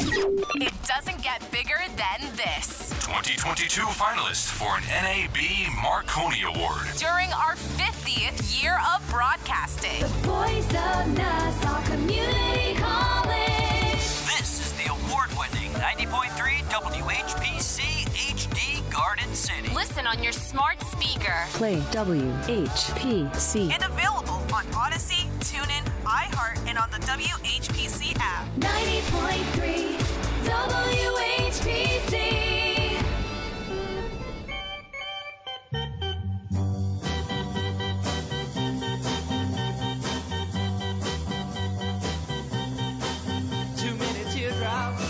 It doesn't get bigger than this. 2022 finalist for an NAB Marconi Award. During our 50th year of broadcasting. The voice of Nassau Community College. This is the award-winning 90.3 WHPC HD Garden City. Listen on your smart speaker. Play WHPC. And available on Odyssey, TuneIn, iHeart, and on the WHPC app. 90.3 WHPC. Too many teardrops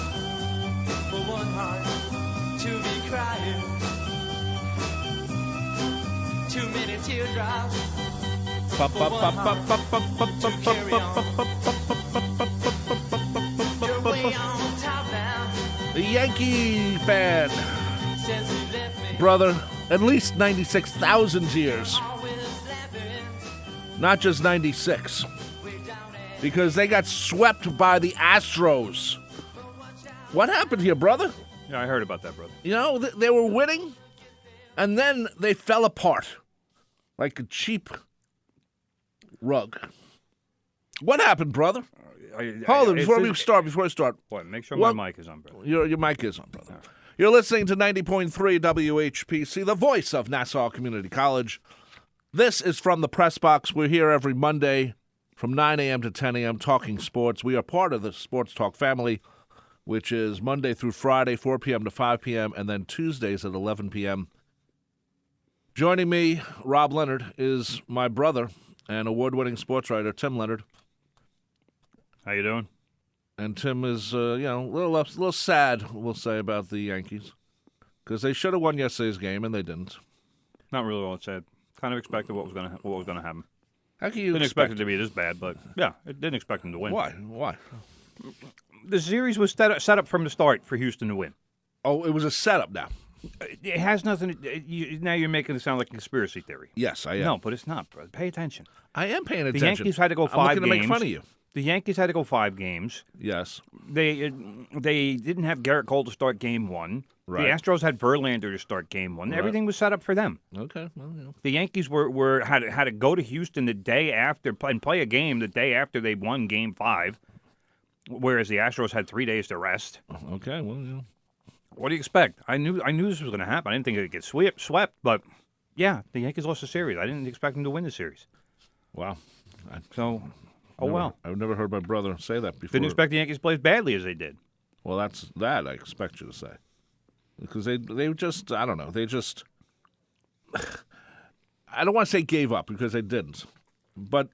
for one heart to be crying. Too many teardrops for one heart to carry on. You're way on top now. The Yankee fan, Since you left me, brother, at least 96,000 years, always laughing. not just 96, because they got swept by the Astros. What happened here, brother? Yeah, I heard about that, brother. You know, they were winning, and then they fell apart like a cheap rug. What happened, brother? Hold on, before I start. What? Make sure What- my mic is on, brother. Your mic is on, brother. You're listening to 90.3 WHPC, the voice of Nassau Community College. This is From the Press Box. We're here every Monday from 9 a.m. to 10 a.m. talking sports. We are part of the Sports Talk family, which is Monday through Friday, 4 p.m. to 5 p.m., and then Tuesdays at 11 p.m. Joining me, Rob Leonard, is my brother and award-winning sports writer, Tim Leonard. How you doing? And Tim is, a little sad, we'll say, about the Yankees, because they should have won yesterday's game, and they didn't. Not really all it said. Kind of expected what was going to happen. How can you Didn't expect it to be this bad, but yeah, it didn't expect them to win. Why? The series was set up from the start for Houston to win. Oh, it was a setup now. It has nothing. Now you're making it sound like a conspiracy theory. Yes, I am. No, but it's not, brother. Pay attention. I am paying The attention. Yankees had to go 5 I'm looking games. to make fun of you. The Yankees had to go 5 games. Yes. They didn't have Garrett Cole to start game 1. Right. The Astros had Verlander to start game 1. Right. Everything was set up for them. Okay. Well, The Yankees had to go to Houston the day after and play a game the day after they won Game 5, whereas the Astros had 3 days to rest. Okay. Well, What do you expect? I knew this was going to happen. I didn't think it would get swept, but yeah, the Yankees lost the series. I didn't expect them to win the series. Wow. Well. I've never heard my brother say that before. Didn't expect the Yankees to play as badly as they did. Well, that's that I expect you to say, because they just, I don't know, they just, I don't want to say gave up, because they didn't, but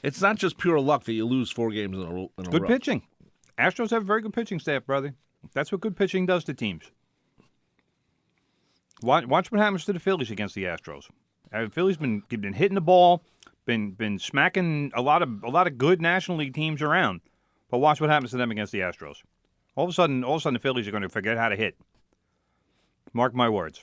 it's not just pure luck that you lose 4 games in a row. Good pitching. Astros have a very good pitching staff, brother. That's what good pitching does to teams. Watch what happens to the Phillies against the Astros. The Phillies been hitting the ball, been smacking a lot of good National League teams around. But watch what happens to them against the Astros. All of a sudden the Phillies are going to forget how to hit. Mark my words.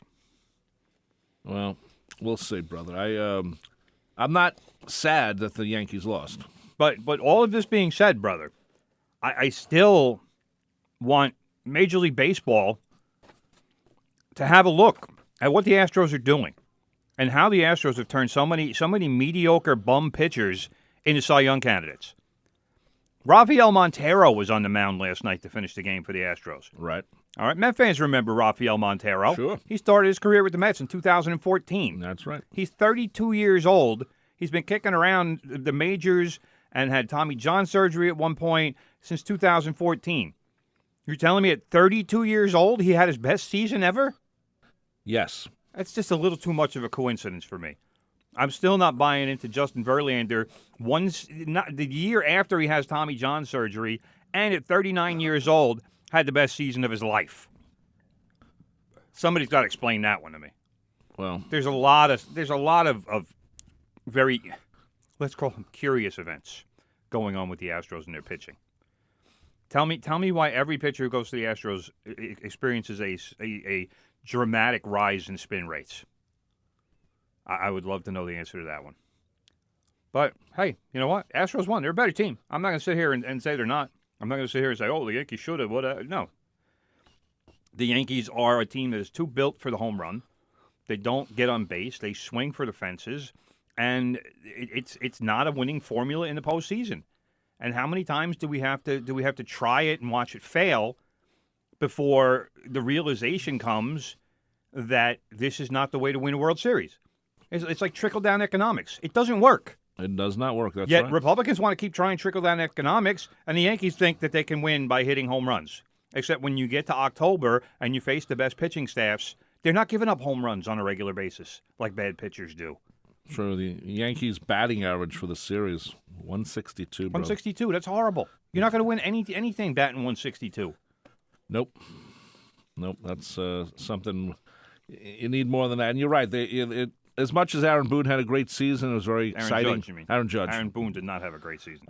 Well, we'll see, brother. I'm not sad that the Yankees lost. But all of this being said, brother, I still want Major League Baseball to have a look at what the Astros are doing and how the Astros have turned so many mediocre bum pitchers into Cy Young candidates. Rafael Montero was on the mound last night to finish the game for the Astros. Right. All right, Met fans remember Rafael Montero. Sure. He started his career with the Mets in 2014. That's right. He's 32 years old. He's been kicking around the majors and had Tommy John surgery at one point since 2014. You're telling me at 32 years old he had his best season ever? Yes. That's just a little too much of a coincidence for me. I'm still not buying into Justin Verlander the year after he has Tommy John surgery and at 39 years old had the best season of his life. Somebody's got to explain that one to me. Well, There's a lot of very, let's call them curious events going on with the Astros and their pitching. Tell me why every pitcher who goes to the Astros experiences a dramatic rise in spin rates. I would love to know the answer to that one. But, hey, you know what? Astros won. They're a better team. I'm not going to sit here and say they're not. I'm not going to sit here and say, "Oh, the Yankees should have." No. The Yankees are a team that is too built for the home run. They don't get on base. They swing for the fences, and it's not a winning formula in the postseason. And how many times do we have to try it and watch it fail before the realization comes that this is not the way to win a World Series? It's like trickle-down economics. It doesn't work. It does not work. That's Yet right. Republicans want to keep trying trickle-down economics, and the Yankees think that they can win by hitting home runs. Except when you get to October and you face the best pitching staffs, they're not giving up home runs on a regular basis like bad pitchers do. Sure, the Yankees' batting average for the series, 162, bro. 162, that's horrible. You're not going to win anything batting 162. Nope, that's something you need more than that. And you're right. As much as Aaron Boone had a great season, it was very exciting. Judge, you mean? Aaron Judge. Aaron Boone did not have a great season.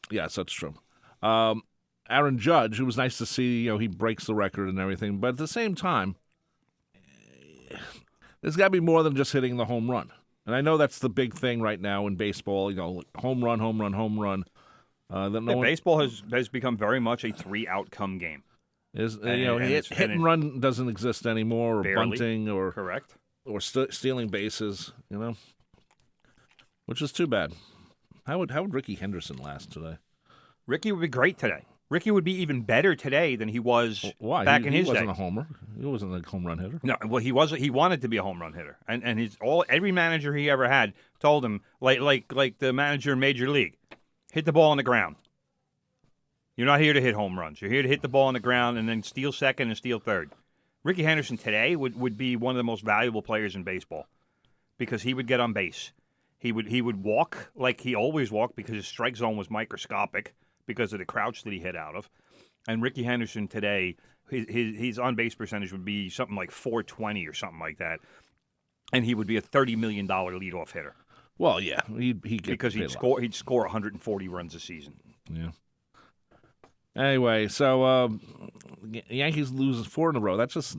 Yes, that's true. Aaron Judge, it was nice to see, he breaks the record and everything. But at the same time, there's got to be more than just hitting the home run. And I know that's the big thing right now in baseball, home run, home run, home run. Baseball has become very much a three-outcome game. Hit and run doesn't exist anymore, or barely, bunting, or correct, or stealing bases, which is too bad. How would Ricky Henderson last today? Ricky would be great today. Ricky would be even better today than he was back in his day. He wasn't a homer. He wasn't a home run hitter. No, well, he was. He wanted to be a home run hitter, and every manager he ever had told him, like the manager in Major League, hit the ball on the ground. You're not here to hit home runs. You're here to hit the ball on the ground and then steal second and steal third. Ricky Henderson today would be one of the most valuable players in baseball because he would get on base. He would walk like he always walked because his strike zone was microscopic because of the crouch that he hit out of. And Ricky Henderson today, his on-base percentage would be something like .420 or something like that. And he would be a $30 million leadoff hitter. Well, yeah. Because he'd score 140 runs a season. Yeah. Anyway, so Yankees lose 4 in a row. That's just,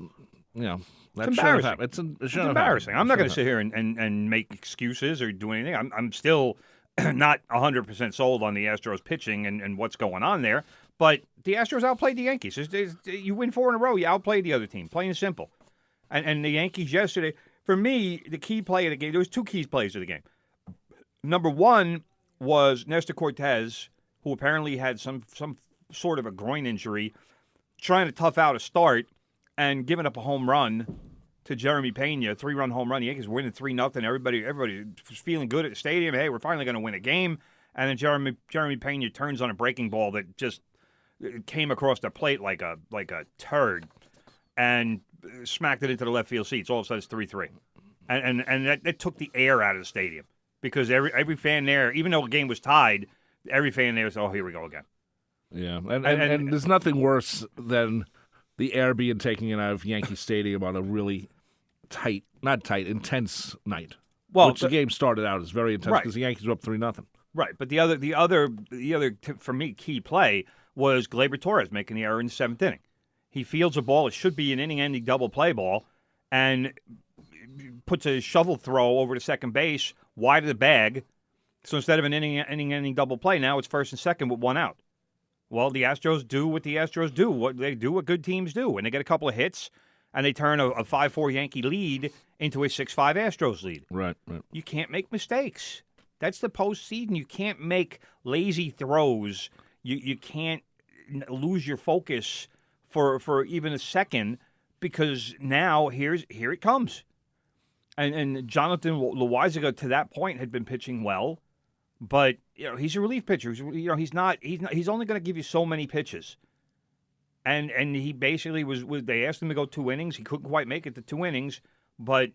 that's embarrassing. It's embarrassing. I'm not going to sit here and make excuses or do anything. I'm still not 100% sold on the Astros pitching and what's going on there. But the Astros outplayed the Yankees. You win 4 in a row, you outplayed the other team, plain and simple. And the Yankees yesterday, for me, the key play of the game, there was 2 key plays of the game. Number 1 was Nestor Cortez, who apparently had some sort of a groin injury, trying to tough out a start and giving up a home run to Jeremy Pena, a 3-run home run. The Yankees were winning 3-0. Everybody was feeling good at the stadium. Hey, we're finally going to win a game. And then Jeremy Pena turns on a breaking ball that just came across the plate like a turd and smacked it into the left field seats. All of a sudden, it's 3-3. And that took the air out of the stadium because every fan there, even though the game was tied, every fan there was, oh, here we go again. Yeah, and there's nothing worse than the air being taken out of Yankee Stadium on a really intense night. Well, which the game started out as very intense because the Yankees were up 3-0. Right, but the other for me key play was Gleyber Torres making the error in the 7th inning. He fields a ball; it should be an inning-ending double play ball, and puts a shovel throw over to second base wide of the bag. So instead of an inning-ending double play, now it's first and second with 1 out. Well, the Astros do what the Astros do. What good teams do. And they get a couple of hits, and they turn a 5-4 Yankee lead into a 6-5 Astros lead. Right. You can't make mistakes. That's the postseason. You can't make lazy throws. You can't lose your focus for even a second because now here it comes. And Jonathan Loaizaga to that point had been pitching well. But he's a relief pitcher. He's only going to give you so many pitches, and he basically was. They asked him to go 2 innings. He couldn't quite make it to 2 innings, but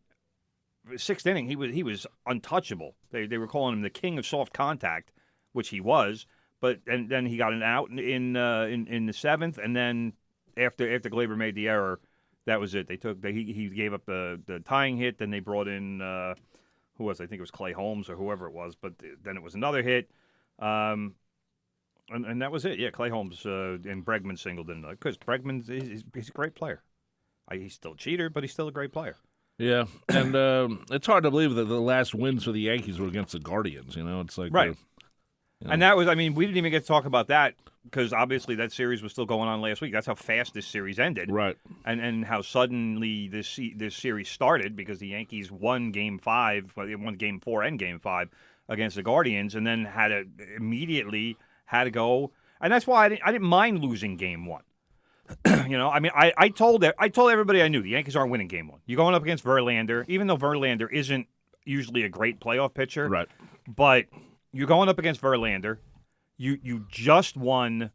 6th inning he was untouchable. They were calling him the king of soft contact, which he was. But and then he got an out in the 7th, and then after Gleyber made the error, that was it. He gave up the tying hit. Then they brought in. Who was? I think it was Clay Holmes or whoever it was, but then it was another hit, and that was it. Yeah, Clay Holmes and Bregman singled in because Bregman he's a great player. He's still a cheater, but he's still a great player. Yeah, and it's hard to believe that the last wins for the Yankees were against the Guardians. It's like right. And that was, we didn't even get to talk about that because obviously that series was still going on last week. That's how fast this series ended. Right. And how suddenly this series started because the Yankees won Game 5, well, they won Game 4 and Game 5 against the Guardians, and then immediately had to go. And that's why I didn't mind losing Game 1. I told everybody I knew the Yankees aren't winning Game 1. You're going up against Verlander, even though Verlander isn't usually a great playoff pitcher. Right. But you're going up against Verlander. You just won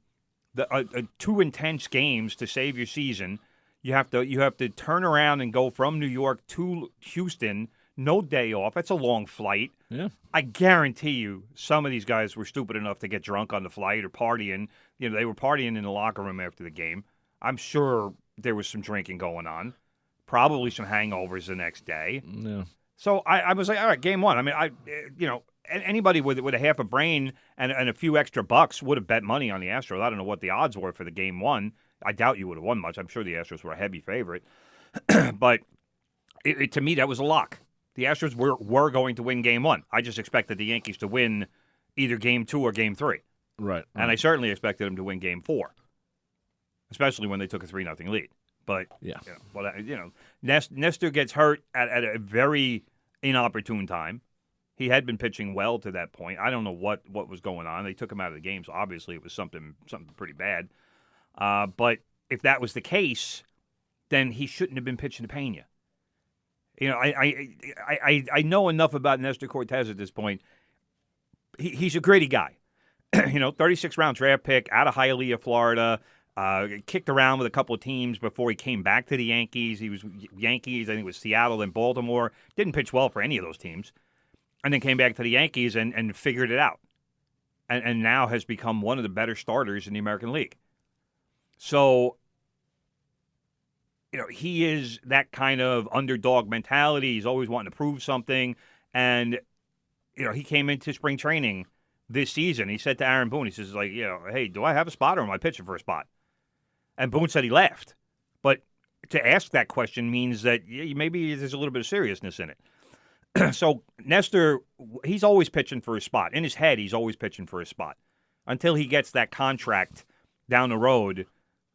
the 2 intense games to save your season. You have to turn around and go from New York to Houston. No day off. That's a long flight. Yeah. I guarantee you some of these guys were stupid enough to get drunk on the flight or partying. They were partying in the locker room after the game. I'm sure there was some drinking going on. Probably some hangovers the next day. Yeah. So I was like, all right, Game 1. I mean, anybody with a half a brain and a few extra bucks would have bet money on the Astros. I don't know what the odds were for the Game 1. I doubt you would have won much. I'm sure the Astros were a heavy favorite. But to me, that was a lock. The Astros were going to win Game 1. I just expected the Yankees to win either Game 2 or Game 3. Right. And I certainly expected them to win Game 4, especially when they took a 3-0 lead. But, yeah. Nestor gets hurt at a very inopportune time. He had been pitching well to that point. I don't know what was going on. They took him out of the game, so obviously it was something pretty bad. But if that was the case, then he shouldn't have been pitching to Pena. I know enough about Nestor Cortez at this point. He's a gritty guy. 36-round draft pick out of Hialeah, Florida. Kicked around with a couple of teams before he came back to the Yankees. He was Yankees, I think it was Seattle, then Baltimore. Didn't pitch well for any of those teams. And then came back to the Yankees and figured it out. And now has become one of the better starters in the American League. So, he is that kind of underdog mentality. He's always wanting to prove something. And, he came into spring training this season. He said to Aaron Boone, he says, hey, do I have a spot or am I pitching for a spot? And Boone said he laughed. But to ask that question means that maybe there's a little bit of seriousness in it. So Nestor, he's always pitching for his spot. In his head, he's always pitching for his spot until he gets that contract down the road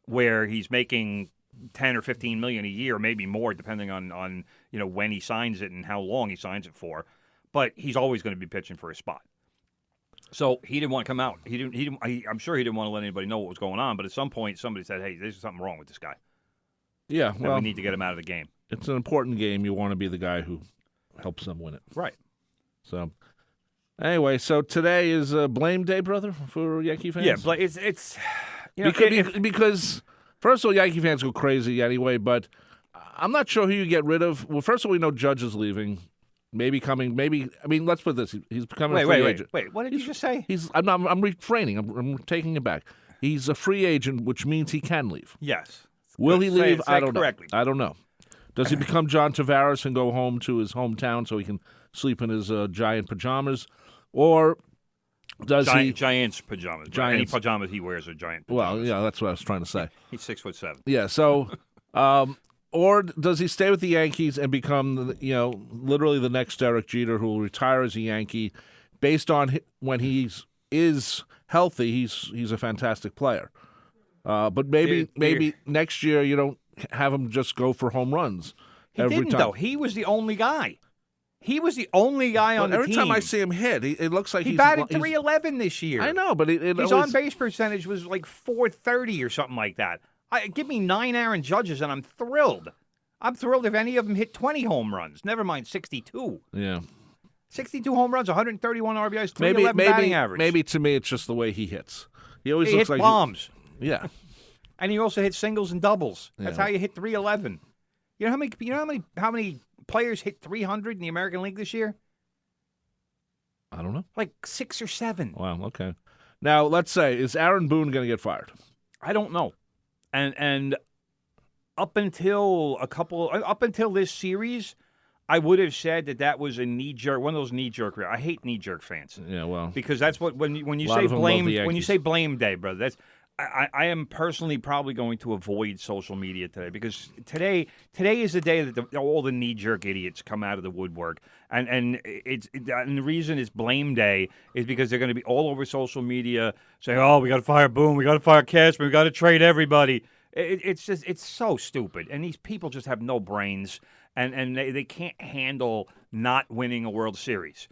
where he's making $10 or $15 million a year, maybe more, depending on when he signs it and how long he signs it for. But he's always going to be pitching for his spot. So he didn't want to come out. I'm sure he didn't want to let anybody know what was going on. But at some point, somebody said, "Hey, there's something wrong with this guy. Yeah, and we need to get him out of the game." It's an important game. You want to be the guy who helps them win it. Right. So, anyway, today is Blame Day, brother, for Yankee fans? Yeah, but it's because, first of all, Yankee fans go crazy anyway, but I'm not sure who you get rid of. Well, first of all, we know Judge is leaving. Let's put this. He's becoming a free agent. Wait, what did you just say? I'm refraining. I'm taking it back. He's a free agent, which means he can leave. Yes. Will he leave? I don't know. Correctly. I don't know. Does he become John Tavares and go home to his hometown so he can sleep in his giant pajamas? Or does he... Giant's pajamas. Any pajamas he wears are giant pajamas. Well, yeah, that's what I was trying to say. He's 6'7". Yeah, so... or does he stay with the Yankees and become, literally the next Derek Jeter who will retire as a Yankee based on when he is healthy, he's a fantastic player. But maybe next year you don't have him just go for home runs every time. Though. He was the only guy. He was the only guy on the team. Every time I see him hit, it looks like he batted .311 this year. I know, but his on-base percentage was like .430 or something like that. Give me 9 Aaron Judges, and I'm thrilled. I'm thrilled if any of them hit 20 home runs. Never mind 62. Yeah. 62 home runs, 131 RBIs, 311 batting average. Maybe to me it's just the way he hits. He always he looks hits like bombs. Yeah. And he also hits singles and doubles. That's how you hit 311. You know how many players hit 300 in the American League this year? I don't know. Like 6 or 7. Wow, okay. Now, let's say, is Aaron Boone going to get fired? I don't know. And up until this series, I would have said that was a knee-jerk, one of those knee-jerk. I hate knee-jerk fans. Yeah, well, because that's what when you say blame day, brother. I am personally probably going to avoid social media today because today is the day that all the knee-jerk idiots come out of the woodwork, and the reason it's blame day is because they're going to be all over social media saying, "Oh, we got to fire Boone, we got to fire Cashman, we got to trade everybody." It's so stupid, and these people just have no brains, and they can't handle not winning a World Series,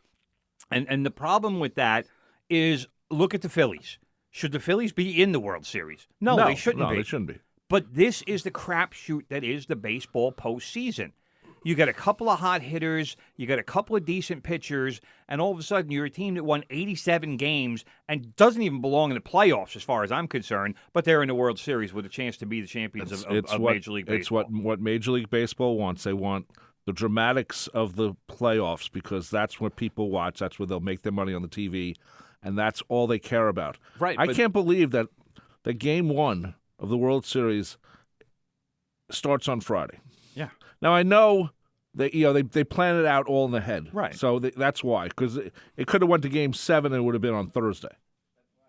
and the problem with that is look at the Phillies. Should the Phillies be in the World Series? No, they shouldn't be. No, they shouldn't be. But this is the crapshoot that is the baseball postseason. You got a couple of hot hitters, you got a couple of decent pitchers, and all of a sudden you're a team that won 87 games and doesn't even belong in the playoffs as far as I'm concerned, but they're in the World Series with a chance to be the champions of Major League Baseball. It's what Major League Baseball wants. They want the dramatics of the playoffs because that's what people watch. That's where they'll make their money on the TV. And that's all they care about. Right. I can't believe that the Game 1 of the World Series starts on Friday. Yeah. Now, I know that they plan it out all in the head. Right. So that's why. Because it could have went to Game 7 and it would have been on Thursday.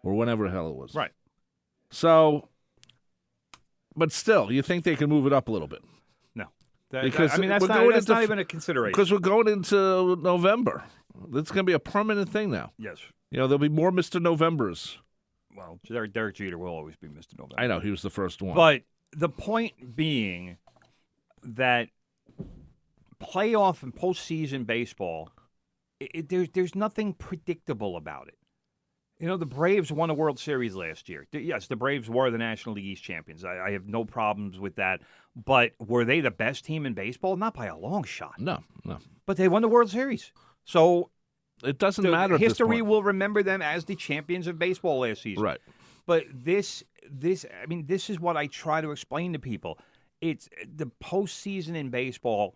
Or whenever the hell it was. Right. So, but still, you think they can move it up a little bit. No. Because that's not even a consideration. Because we're going into November. It's going to be a permanent thing now. Yes. There'll be more Mr. Novembers. Well, Derek Jeter will always be Mr. November. I know, he was the first one. But the point being that playoff and postseason baseball, there's nothing predictable about it. The Braves won a World Series last year. Yes, the Braves were the National League East champions. I have no problems with that. But were they the best team in baseball? Not by a long shot. No. But they won the World Series. So it doesn't matter. History will remember them as the champions of baseball last season. Right. But this is what I try to explain to people. It's the postseason in baseball.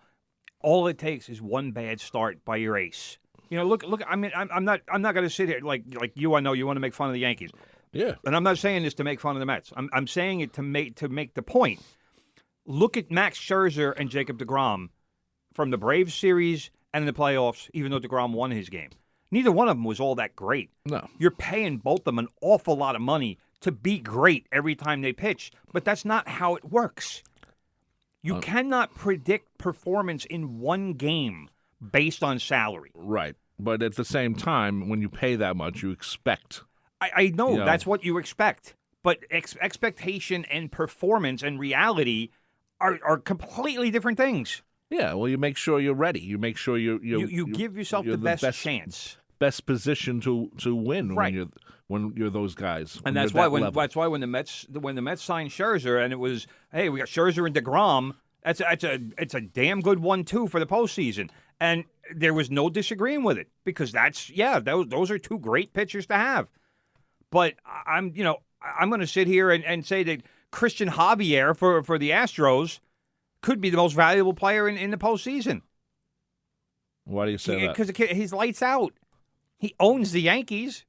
All it takes is one bad start by your ace. Look. I mean, I'm not going to sit here like you. I know you want to make fun of the Yankees. Yeah. And I'm not saying this to make fun of the Mets. I'm saying it to make the point. Look at Max Scherzer and Jacob deGrom from the Braves series and in the playoffs, even though deGrom won his game. Neither one of them was all that great. No. You're paying both of them an awful lot of money to be great every time they pitch, but that's not how it works. You cannot predict performance in one game based on salary. Right. But at the same time, when you pay that much, you expect. I know that's what you expect, but expectation and performance and reality are completely different things. Yeah, well, you make sure you're ready. You make sure you give yourself the best chance, best position to win right. when you're those guys. And that's why when the Mets signed Scherzer and it was, hey, we got Scherzer and deGrom. It's a damn good 1-2 for the postseason, and there was no disagreeing with it because those are two great pitchers to have. But I'm going to sit here and say that Christian Javier for the Astros could be the most valuable player in the postseason. Why do you say that? Because he's lights out. He owns the Yankees.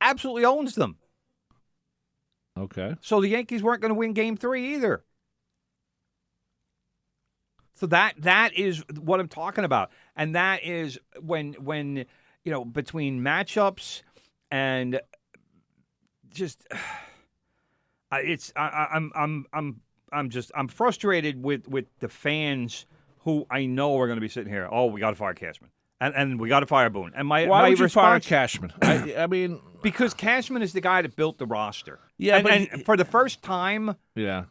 Absolutely owns them. Okay. So the Yankees weren't going to win Game 3 either. So that is what I'm talking about. And that is when between matchups and just I'm frustrated with the fans who I know are going to be sitting here. Oh, we got to fire Cashman, and we got to fire Boone. And why would you fire Cashman? I mean, because Cashman is the guy that built the roster. Yeah, and for the first time, yeah,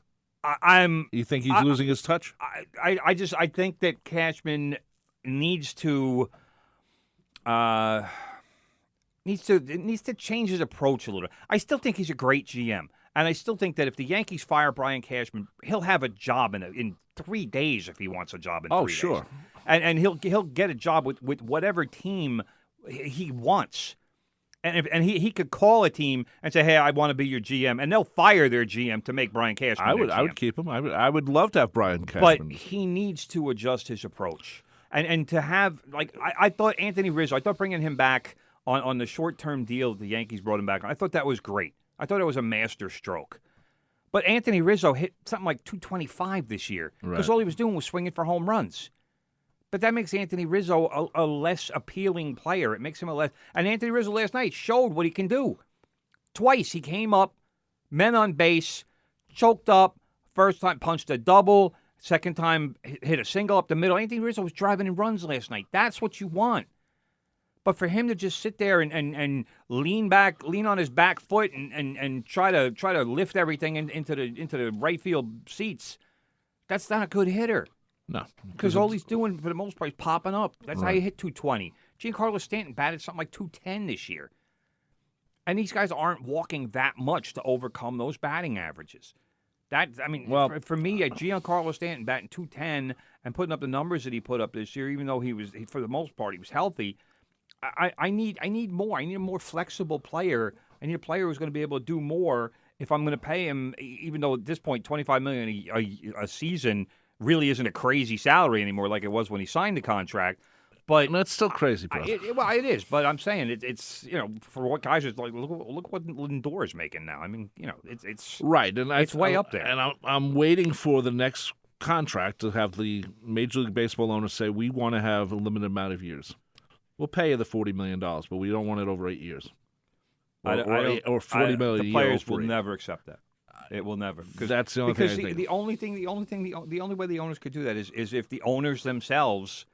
You think he's losing his touch? I think that Cashman needs to change his approach a little. I still think he's a great GM. And I still think that if the Yankees fire Brian Cashman, he'll have a job in 3 days if he wants a job in 3 days. Oh, sure. And he'll get a job with whatever team he wants. And he could call a team and say, hey, I want to be your GM. And they'll fire their GM to make Brian Cashman their GM. I would keep him. I would love to have Brian Cashman. But he needs to adjust his approach. And to have, I thought Anthony Rizzo, I thought bringing him back on the short-term deal that the Yankees brought him back on, I thought that was great. I thought it was a master stroke. But Anthony Rizzo hit something like 225 this year because all he was doing was swinging for home runs. But that makes Anthony Rizzo a less appealing player. It makes him a less... And Anthony Rizzo last night showed what he can do. Twice he came up Men on base, choked up. First time punched a double. Second time hit a single up the middle. Anthony Rizzo was driving in runs last night. That's what you want. But for him to just sit there and lean on his back foot and try to lift everything into the right field seats, that's not a good hitter. No. Because all he's doing for the most part is popping up. That's how you hit 220. Giancarlo Stanton batted something like 210 this year. And these guys aren't walking that much to overcome those batting averages. For me, Giancarlo Stanton batting 210 and putting up the numbers that he put up this year, even though for the most part, he was healthy. I need more. I need a more flexible player. I need a player who's going to be able to do more if I'm going to pay him, even though at this point, $25 million a season really isn't a crazy salary anymore like it was when he signed the contract. But that's still crazy, bro. It is. But I'm saying it's for what guys are like. Look what Lindor is making now. I mean, it's right, and it's way up there. And I'm waiting for the next contract to have the Major League Baseball owners say we want to have a limited amount of years. We'll pay you the $40 million, but we don't want it over 8 years. Or $40 million. The players will never accept that. It will never. That's the only thing. Because the only way the owners could do that is if the owners themselves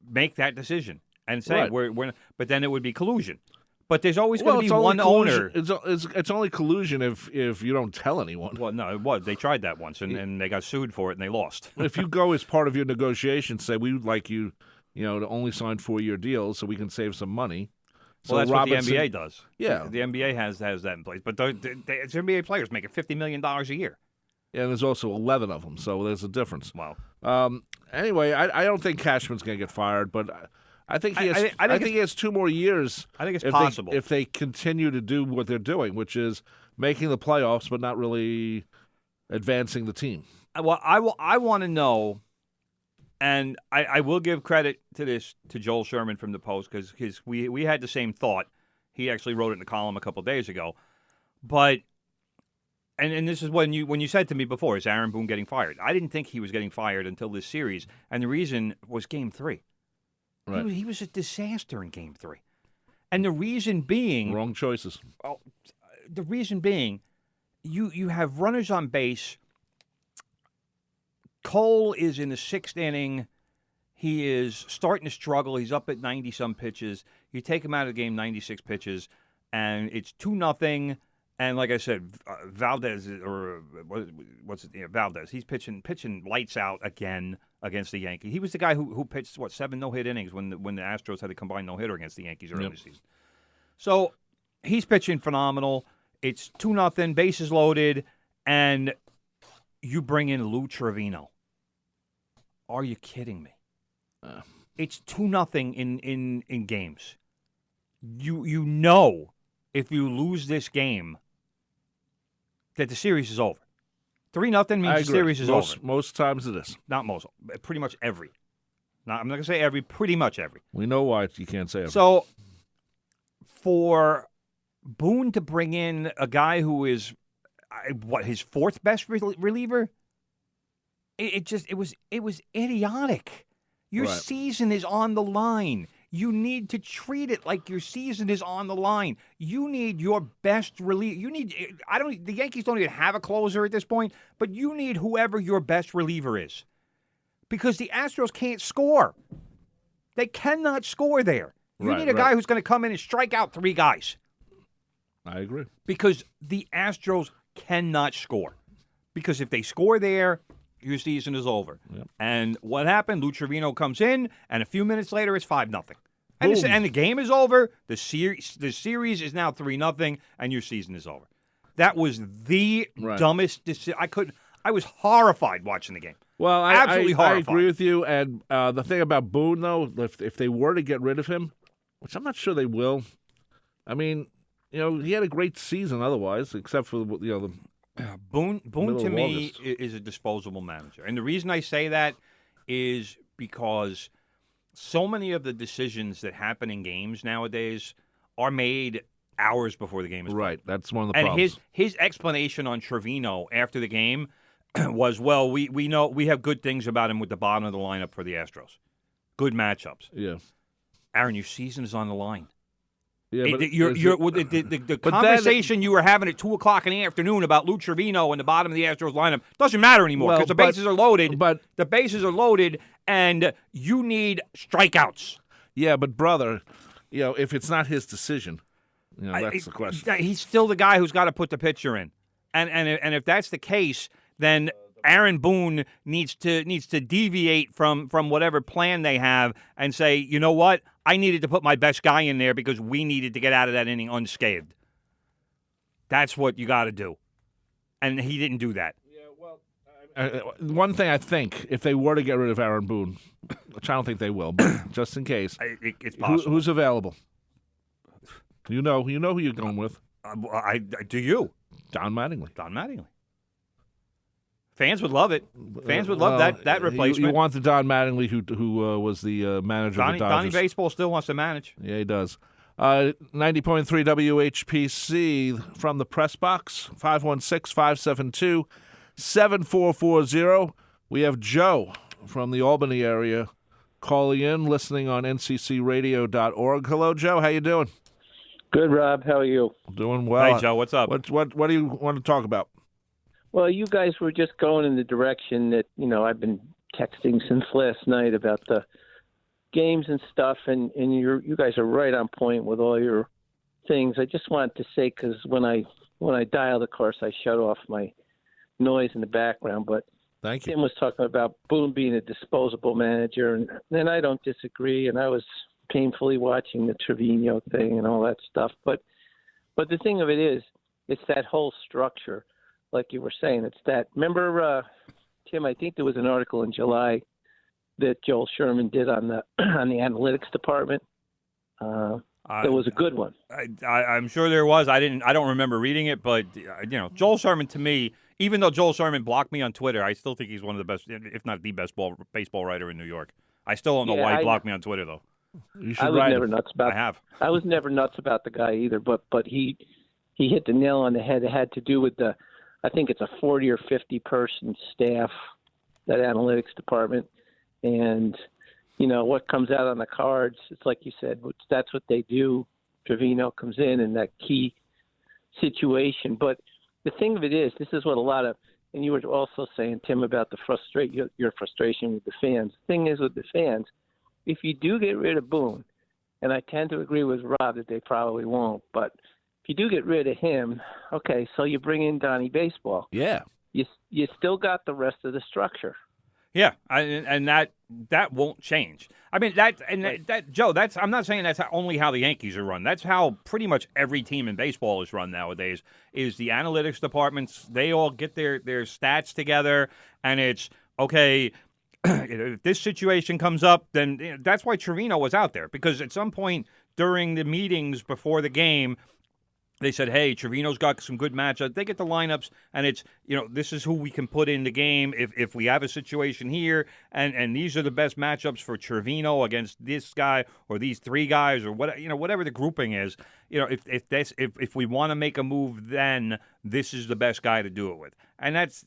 make that decision and say we're. But then it would be collusion. But there's always going to be one owner. It's only collusion if you don't tell anyone. Well, no, it was. They tried that once and they got sued for it and they lost. If you go as part of your negotiation, say we would like you to only sign 4-year deals so we can save some money. So that's what the NBA does. Yeah. The NBA has that in place. But the NBA players making $50 million a year. Yeah, and there's also 11 of them, so there's a difference. Wow. Anyway, I don't think Cashman's going to get fired, but I think he has. I think he has 2 more years. I think it's possible if they continue to do what they're doing, which is making the playoffs, but not really advancing the team. Well, I want to know. And I will give credit to Joel Sherman from the Post because we had the same thought. He actually wrote it in the column a couple of days ago. But and this is when you said to me before, is Aaron Boone getting fired? I didn't think he was getting fired until this series, and the reason was Game 3. Right. He was a disaster in Game 3, and the reason being wrong choices. Oh, the reason being, you have runners on base. Cole is in the 6th inning. He is starting to struggle. He's up at 90-some pitches. You take him out of the game, 96 pitches, and it's 2-0. And like I said, Valdez, Valdez, he's pitching lights out again against the Yankees. He was the guy who pitched, 7 no-hit innings when the Astros had a combined no-hitter against the Yankees early this season. So he's pitching phenomenal. It's 2-0, bases loaded, and you bring in Lou Trevino. Are you kidding me? It's 2-0 in games. You know if you lose this game that the series is over. 3-0 means the series is over. Most times it is. Not most. Pretty much every. I'm not going to say every. Pretty much every. We know why you can't say every. So for Boone to bring in a guy who is his 4th best reliever. It was idiotic. Your season is on the line. You need to treat it like your season is on the line. You need your best reliever. The Yankees don't even have a closer at this point, but you need whoever your best reliever is. Because the Astros can't score. They cannot score there. You need a guy who's going to come in and strike out 3 guys. I agree. Because the Astros cannot score. Because if they score there, your season is over. Yep. And what happened? Lou Trevino comes in, and a few minutes later, it's 5-0. And the game is over. The series is now 3-0, and your season is over. That was the dumbest decision. I was horrified watching the game. Well, absolutely horrified. I agree with you. And the thing about Boone, though, if they were to get rid of him, which I'm not sure they will, I mean, he had a great season otherwise, except for the Boone to me is a disposable manager. And the reason I say that is because so many of the decisions that happen in games nowadays are made hours before the game is played. Right. That's one of the problems. And his explanation on Trevino after the game was, well, we know we have good things about him with the bottom of the lineup for the Astros. Good matchups. Yeah. Aaron, your season is on the line. Yeah, The conversation you were having at 2 o'clock in the afternoon about Lou Trevino in the bottom of the Astros lineup doesn't matter anymore because the bases are loaded. But the bases are loaded, and you need strikeouts. Yeah, but brother, if it's not his decision, that's the question. He's still the guy who's got to put the pitcher in, and if that's the case, then Aaron Boone needs to deviate from whatever plan they have and say, you know what, I needed to put my best guy in there because we needed to get out of that inning unscathed. That's what you got to do, and he didn't do that. One thing I think, if they were to get rid of Aaron Boone, which I don't think they will, but just in case, it's possible. Who's available? You know who you're going with. Do you? Don Mattingly. Don Mattingly. Fans would love it. Fans would love that replacement. You want the Don Mattingly who was the manager of the Dodgers. Donnie Baseball still wants to manage. Yeah, he does. 90.3 WHPC from the press box, 516-572-7440. We have Joe from the Albany area calling in, listening on nccradio.org. Hello, Joe. How you doing? Good, Rob. How are you? Doing well. Hey, Joe. What's up? What do you want to talk about? Well, you guys were just going in the direction that, I've been texting since last night about the games and stuff, and you guys are right on point with all your things. I just wanted to say, because when I dialed, of course, I shut off my noise in the background, but Thank you. Tim was talking about Boone being a disposable manager, and I don't disagree, and I was painfully watching the Trevino thing and all that stuff. But the thing of it is, it's that whole structure. Like you were saying, it's that. Remember, Tim? I think there was an article in July that Joel Sherman did on the analytics department. That was a good one. I'm sure there was. I don't remember reading it, but Joel Sherman, to me, even though Joel Sherman blocked me on Twitter, I still think he's one of the best, if not the best baseball writer in New York. I still don't know why he blocked me on Twitter, though. I was never nuts about. I have. I was never nuts about the guy either, but he hit the nail on the head. It had to do with I think it's a 40 or 50 person staff, that analytics department, and what comes out on the cards. It's like you said, that's what they do. Trevino comes in that key situation. But the thing of it is, this is what a lot of, and you were also saying, Tim, about your frustration with the fans. The thing is with the fans, if you do get rid of Boone, and I tend to agree with Rob that they probably won't, but if you do get rid of him, okay, so you bring in Donnie Baseball. Yeah. You still got the rest of the structure. Yeah, and that won't change. I mean, that Joe, I'm not saying that's only how the Yankees are run. That's how pretty much every team in baseball is run nowadays, is the analytics departments. They all get their stats together, and it's, okay, if this situation comes up, then that's why Trevino was out there, because at some point during the meetings before the game, they said, hey, Trevino's got some good matchups. They get the lineups, and it's, this is who we can put in the game if we have a situation here, and these are the best matchups for Trevino against this guy or these three guys or whatever the grouping is. If we want to make a move, then this is the best guy to do it with. And that's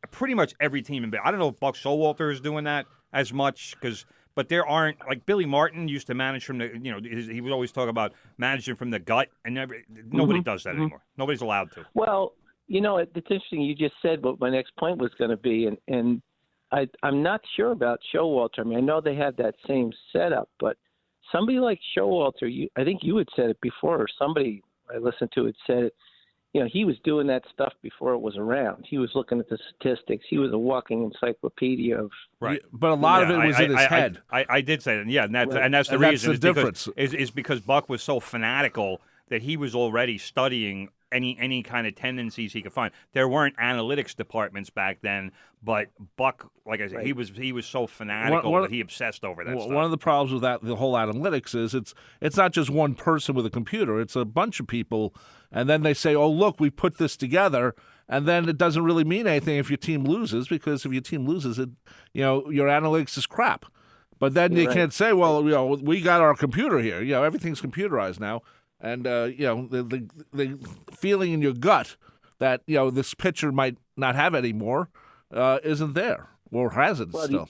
pretty much every team in baseball. I don't know if Buck Showalter is doing that as much, but there aren't, like Billy Martin used to manage from the, he would always talk about managing from the gut, and nobody does that anymore. Nobody's allowed to. Well, it's interesting. You just said what my next point was going to be, and I'm not sure about Showalter. I mean, I know they have that same setup, but somebody like Showalter, I think you had said it before, or somebody I listened to had said it. He was doing that stuff before it was around. He was looking at the statistics. He was a walking encyclopedia of. Right, but a lot of it was in his head. I did say that, yeah, and that's the reason. That's the difference. Is because Buck was so fanatical that he was already studying any kind of tendencies he could find. There weren't analytics departments back then, but Buck, like I said, right. he was so fanatical that he obsessed over that stuff. One of the problems with the whole analytics is it's not just one person with a computer. It's a bunch of people, and then they say, oh, look, we put this together, and then it doesn't really mean anything if your team loses, because if your team loses, your analytics is crap. But then you can't say, well, we got our computer here. Everything's computerized now. And, the feeling in your gut that, this pitcher might not have anymore isn't there, or hasn't still.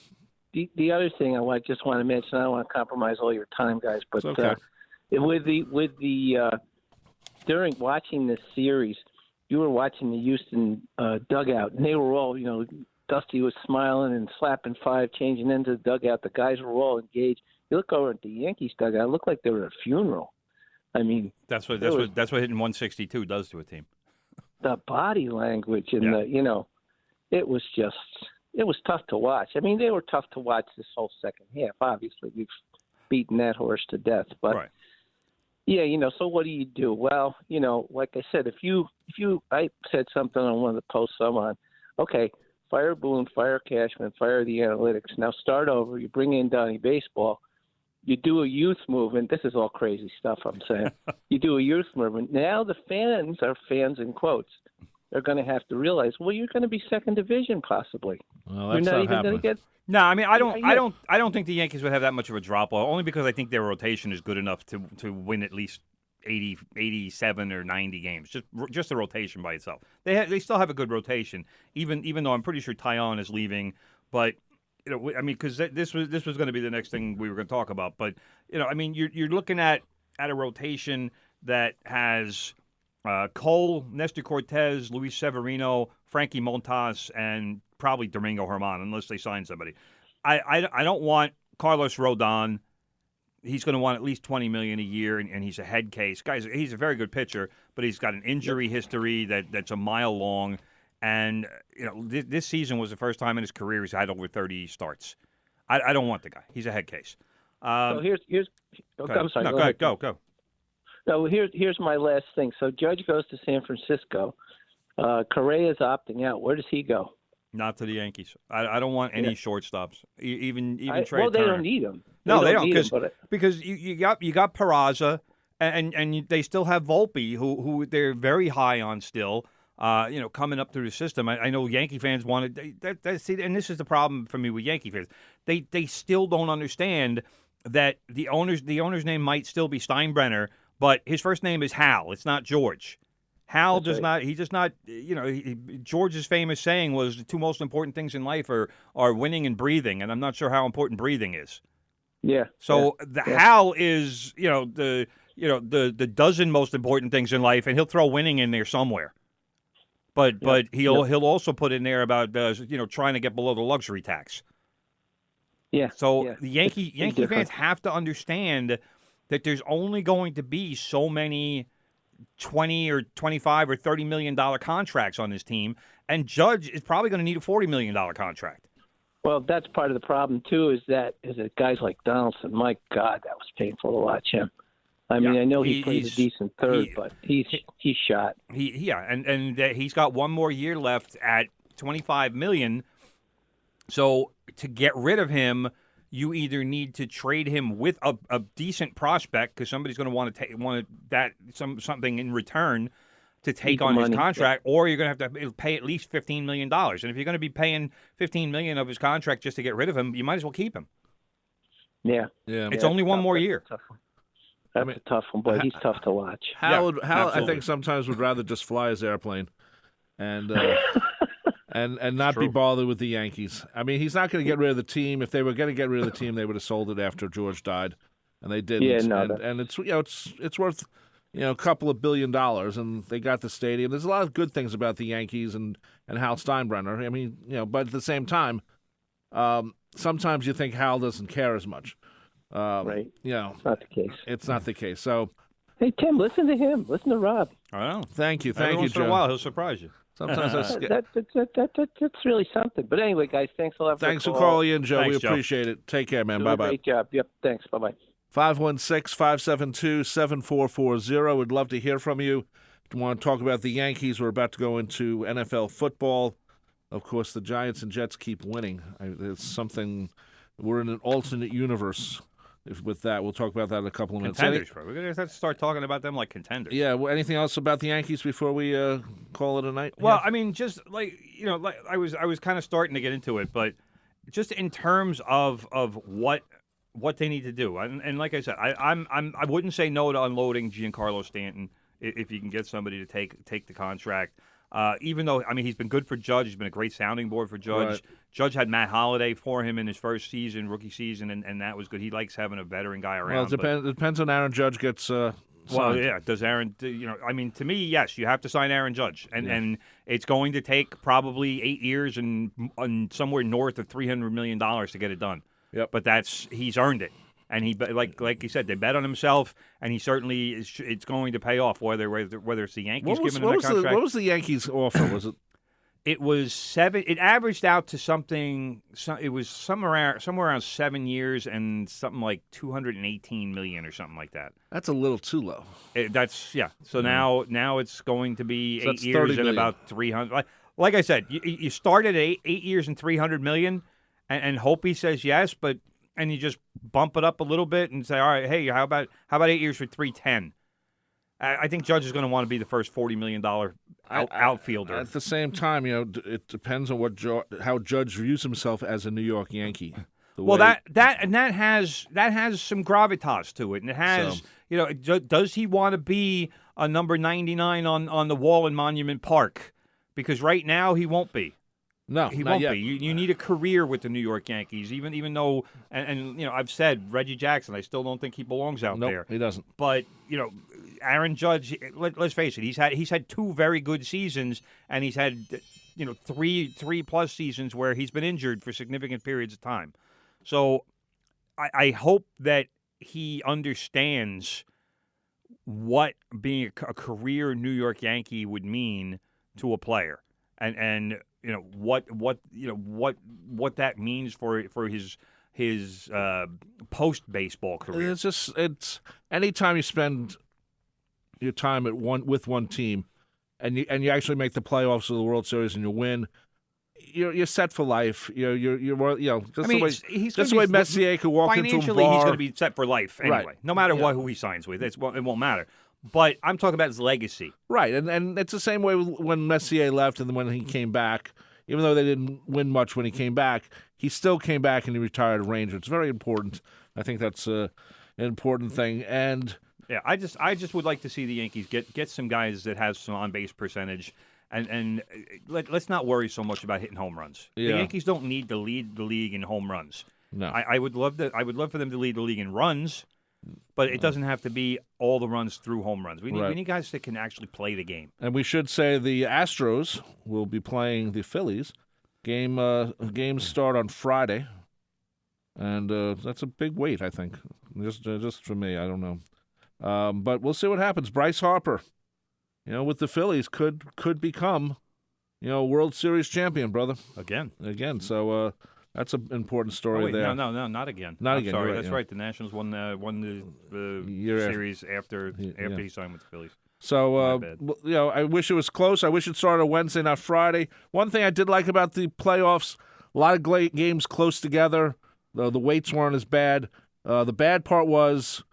The other thing I just want to mention, I don't want to compromise all your time, guys, but okay. with the during watching this series, you were watching the Houston dugout, and they were all, Dusty was smiling and slapping five, changing into the dugout. The guys were all engaged. You look over at the Yankees dugout, it looked like they were at a funeral. I mean, that's what hitting 162 does to a team. The body language and it was tough to watch. I mean, they were tough to watch this whole second half. Obviously, we've beaten that horse to death, but. Right. Yeah, so what do you do? Well, like I said, I said something on one of the posts I'm on. Okay, fire Boone, fire Cashman, fire the analytics. Now start over. You bring in Donnie Baseball. You do a youth movement. This is all crazy stuff I'm saying. You do a youth movement. Now the fans are fans in quotes. They're going to have to realize, well, you're going to be second division possibly. Well, you're that's not not even going to get. No, I mean I don't think the Yankees would have that much of a drop off, only because I think their rotation is good enough to win at least 80, 87 or 90 games. Just the rotation by itself. They still have a good rotation, even though I'm pretty sure Tyon is leaving. But I mean, because this was going to be the next thing we were going to talk about. But I mean, you're looking at a rotation that has Cole, Nestor Cortez, Luis Severino, Frankie Montas, and probably Domingo Germán, unless they sign somebody. I don't want Carlos Rodon. He's going to want at least $20 million a year, and he's a head case. Guys, he's a very good pitcher, but he's got an injury history that's a mile long. And this season was the first time in his career he's had over 30 starts. I don't want the guy. He's a head case. So here's. I'm sorry. No, go. No, here's my last thing. So Judge goes to San Francisco. Correa's opting out. Where does he go? Not to the Yankees. I don't want any shortstops. Even Trey Well, they Turner. Don't need him. No, they don't because you got Peraza, and they still have Volpe, who they're very high on still. Coming up through the system. I know Yankee fans wanted see, and this is the problem for me with Yankee fans. They still don't understand that the owner's name might still be Steinbrenner, but his first name is Hal. It's not George. Hal does not. He does not. George's famous saying was the two most important things in life are winning and breathing, and I'm not sure how important breathing is. Yeah. So Hal is the dozen most important things in life, and he'll throw winning in there somewhere. But he'll also put in there about trying to get below the luxury tax. Yeah. So the Yankee fans have to understand that there's only going to be so many 20 or 25 or $30 million contracts on this team, and Judge is probably going to need a $40 million contract. Well, that's part of the problem too. Is that guys like Donaldson? My God, that was painful to watch him. I mean, I know he played a decent third, but he's shot. And he's got one more year left at $25 million. So to get rid of him, you either need to trade him with a decent prospect because somebody's going to want something in return to take on his contract, or you're going to have to pay at least $15 million. And if you're going to be paying $15 million of his contract just to get rid of him, you might as well keep him. Yeah. It's only one more year. That's a tough one, but he's tough to watch. Hal, I think, sometimes would rather just fly his airplane and not be bothered with the Yankees. I mean, he's not going to get rid of the team. If they were going to get rid of the team, they would have sold it after George died, and they didn't. Yeah, and it's it's worth a couple of $1 billion, and they got the stadium. There's a lot of good things about the Yankees and Hal Steinbrenner. I mean, but at the same time, sometimes you think Hal doesn't care as much. Right. It's not the case. It's not the case. So, hey, Tim, listen to him. Listen to Rob. I know. Thank you, Every once Joe. in a while, he'll surprise you. Sometimes that's really something. But anyway, guys, thanks a lot for calling in, Joe. Thanks, we appreciate it. Take care, man. Bye-bye. Great job. Yep, thanks. Bye-bye. 516-572-7440. We'd love to hear from you. If you want to talk about the Yankees, we're about to go into NFL football. Of course, the Giants and Jets keep winning. It's something. We're in an alternate universe. With that, we'll talk about that in a couple of minutes. Contenders, bro. We're going to have to start talking about them like contenders. Yeah. Well, anything else about the Yankees before we call it a night? Well, I mean, just like I was kind of starting to get into it, but just in terms of what they need to do, and like I said, I wouldn't say no to unloading Giancarlo Stanton if you can get somebody to take the contract. Even though, I mean, he's been good for Judge. He's been a great sounding board for Judge. Right. Judge had Matt Holliday for him in his first season, rookie season, and that was good. He likes having a veteran guy around. Well, it depends on Aaron Judge gets signed. Well, yeah. Does Aaron, I mean, to me, yes, you have to sign Aaron Judge. And it's going to take probably 8 years and somewhere north of $300 million to get it done. Yep. But he's earned it. And he, like you said, they bet on himself, and he certainly it's going to pay off. Whether it's the Yankees giving him a contract. What was the Yankees' offer? Was it? It was 7. It averaged out to something. It was somewhere around 7 years and something like $218 million or something like that. That's a little too low. So now it's going to be So 8 that's years $30 and million. about 300. Like I said, you start at 8 years and $300 million, and hope he says yes, and you just bump it up a little bit and say, all right, hey, how about 8 years for 310? I think Judge is going to want to be the first $40 million outfielder. At the same time, it depends on how Judge views himself as a New York Yankee. That has some gravitas to it, and it has does he want to be a number 99 on the wall in Monument Park? Because right now he won't be. No, he not won't yet. be. You need a career with the New York Yankees, even though, and I've said Reggie Jackson, I still don't think he belongs out there. Nope, he doesn't. But Aaron Judge, let's face it, he's had 2 very good seasons, and he's had 3 plus seasons where he's been injured for significant periods of time. So I hope that he understands what being a career New York Yankee would mean to a player, and what that means for his post baseball career. It's anytime you spend your time with one team, and you actually make the playoffs of the World Series and you win, you're set for life. You're just the way Messier could walk into a bar. Financially, he's going to be set for life anyway, Right. no matter who he signs with. It won't matter. But I'm talking about his legacy. Right, and it's the same way when Messier left and then when he came back. Even though they didn't win much when he came back, he still came back and he retired a Ranger. It's very important. I think that's an important thing. And yeah, I just would like to see the Yankees get some guys that have some on-base percentage, and let's not worry so much about hitting home runs. Yeah. The Yankees don't need to lead the league in home runs. No, I would love for them to lead the league in runs. But it doesn't have to be all the runs through home runs. We need guys that can actually play the game. And we should say the Astros will be playing the Phillies. Games start on Friday, and that's a big wait, I think. Just for me, I don't know. But we'll see what happens. Bryce Harper, with the Phillies, could become, World Series champion, brother. Again. So. That's an important story there. No, not again. Not again. Sorry, Right, that's right. The Nationals won the series after he signed with the Phillies. So, I wish it was close. I wish it started Wednesday, not Friday. One thing I did like about the playoffs, a lot of games close together. The weights weren't as bad. The bad part was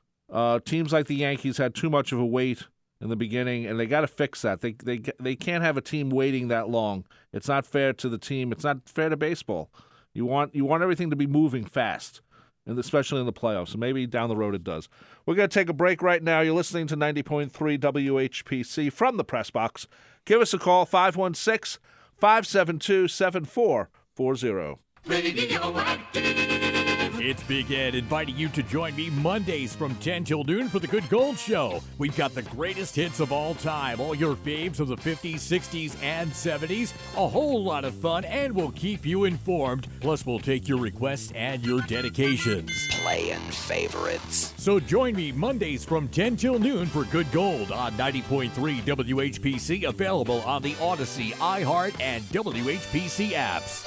teams like the Yankees had too much of a wait in the beginning, and they got to fix that. They can't have a team waiting that long. It's not fair to the team. It's not fair to baseball. You want everything to be moving fast, and especially in the playoffs. So maybe down the road it does. We're going to take a break right now. You're listening to 90.3 WHPC from the Press Box. Give us a call, 516-572-7440. It's Big Ed inviting you to join me Mondays from 10 till noon for the Good Gold Show. We've got the greatest hits of all time, all your faves of the 50s, 60s, and 70s. A whole lot of fun, and we'll keep you informed. Plus, we'll take your requests and your dedications. Playing favorites. So join me Mondays from 10 till noon for Good Gold on 90.3 WHPC, available on the Odyssey, iHeart, and WHPC apps.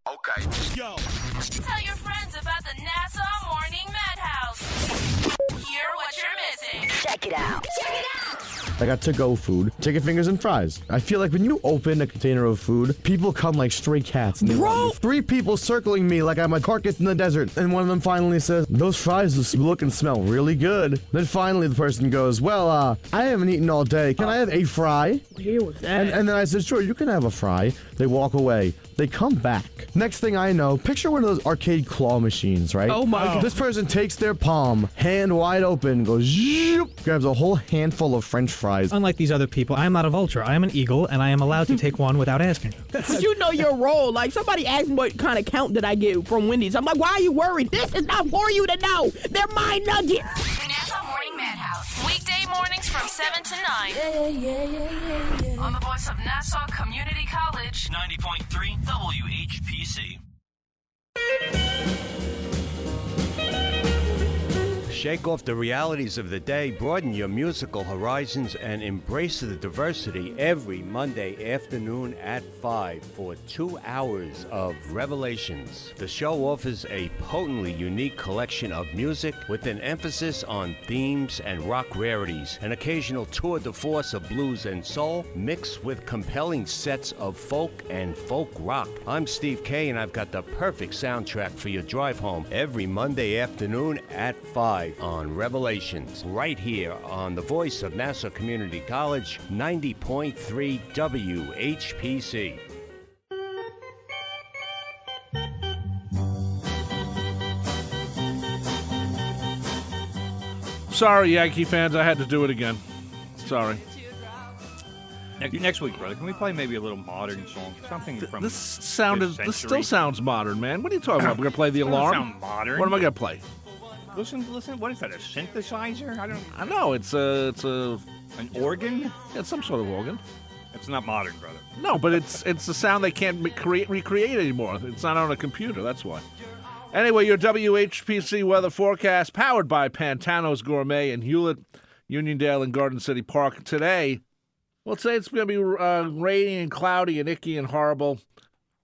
Okay. Go. Tell your friends about the Nassau Morning Madhouse. Hear what you're missing. Check it out. I got to-go food, chicken fingers and fries. I feel like when you open a container of food, people come like stray cats. And Bro! 3 people circling me like I'm a carcass in the desert. And one of them finally says, those fries look and smell really good. Then finally the person goes, well, I haven't eaten all day. Can I have a fry? And then I said, sure, you can have a fry. They walk away. They come back. Next thing I know, picture one of those arcade claw machines, right? Oh my God. This person takes their palm, hand wide open, goes, zoop, grabs a whole handful of French fries. fries. Unlike these other people, I am not a vulture. I am an eagle, and I am allowed to take one without asking. But you know your role. Like, somebody asked me what kind of count did I get from Wendy's. I'm like, why are you worried? This is not for you to know. They're my nuggets. The Nassau Morning Madhouse. Weekday mornings from 7 to 9. On the voice of Nassau Community College. 90.3 WHPC. Shake off the realities of the day, broaden your musical horizons, and embrace the diversity every Monday afternoon at 5 for 2 hours of Revelations. The show offers a potently unique collection of music with an emphasis on themes and rock rarities, an occasional tour de force of blues and soul, mixed with compelling sets of folk and folk rock. I'm Steve K, and I've got the perfect soundtrack for your drive home every Monday afternoon at 5 on Revelations, right here on the voice of Nassau Community College, 90.3 WHPC. Sorry, Yankee fans, I had to do it again. Sorry. Next week, brother, can we play maybe a little modern song? Something from This still sounds modern, man. What are you talking about? We're gonna play the Doesn't alarm. sound modern. What am I gonna play? Listen. What is that? A synthesizer? I know it's an organ. It's some sort of organ. It's not modern, brother. No, but it's a sound they can't recreate anymore. It's not on a computer. That's why. Anyway, your WHPC weather forecast powered by Pantano's Gourmet in Hewlett, Uniondale, and Garden City Park today. Let's say it's going to be rainy and cloudy and icky and horrible.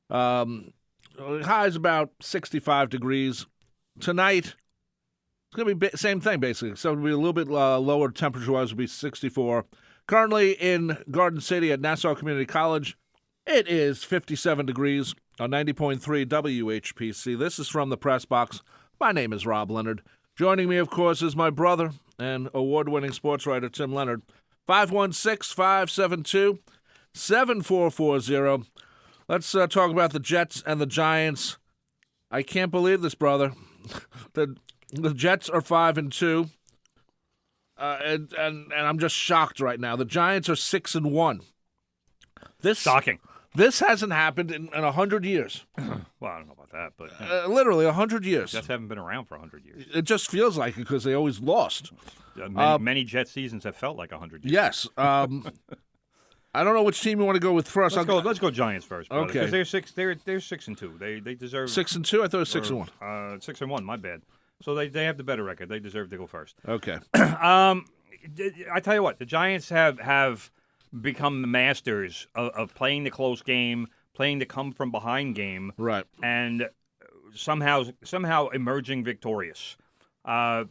High is about 65 degrees. Tonight, it's going to be same thing, basically. So it'll be a little bit lower temperature-wise. It'll be 64. Currently in Garden City at Nassau Community College, it is 57 degrees on 90.3 WHPC. This is from the Press Box. My name is Rob Leonard. Joining me, of course, is my brother and award-winning sports writer Tim Leonard. 516-572-7440. Let's talk about the Jets and the Giants. I can't believe this, brother. The Jets are 5-2, and I'm just shocked right now. The Giants are 6-1. Shocking. This hasn't happened in 100 years. Well, I don't know about that, but literally 100 years. Jets haven't been around for 100 years. It just feels like it because they always lost. Many Jet seasons have felt like 100 years. Yes. I don't know which team you want to go with first. Let's go Giants first, brother, Okay. because they're 6-2. They deserve 6-2. I thought it was 6-1. 6-1. My bad. So they have the better record. They deserve to go first. Okay. I tell you what, the Giants have become the masters of playing the close game, playing the come from behind game, right, and somehow emerging victorious. The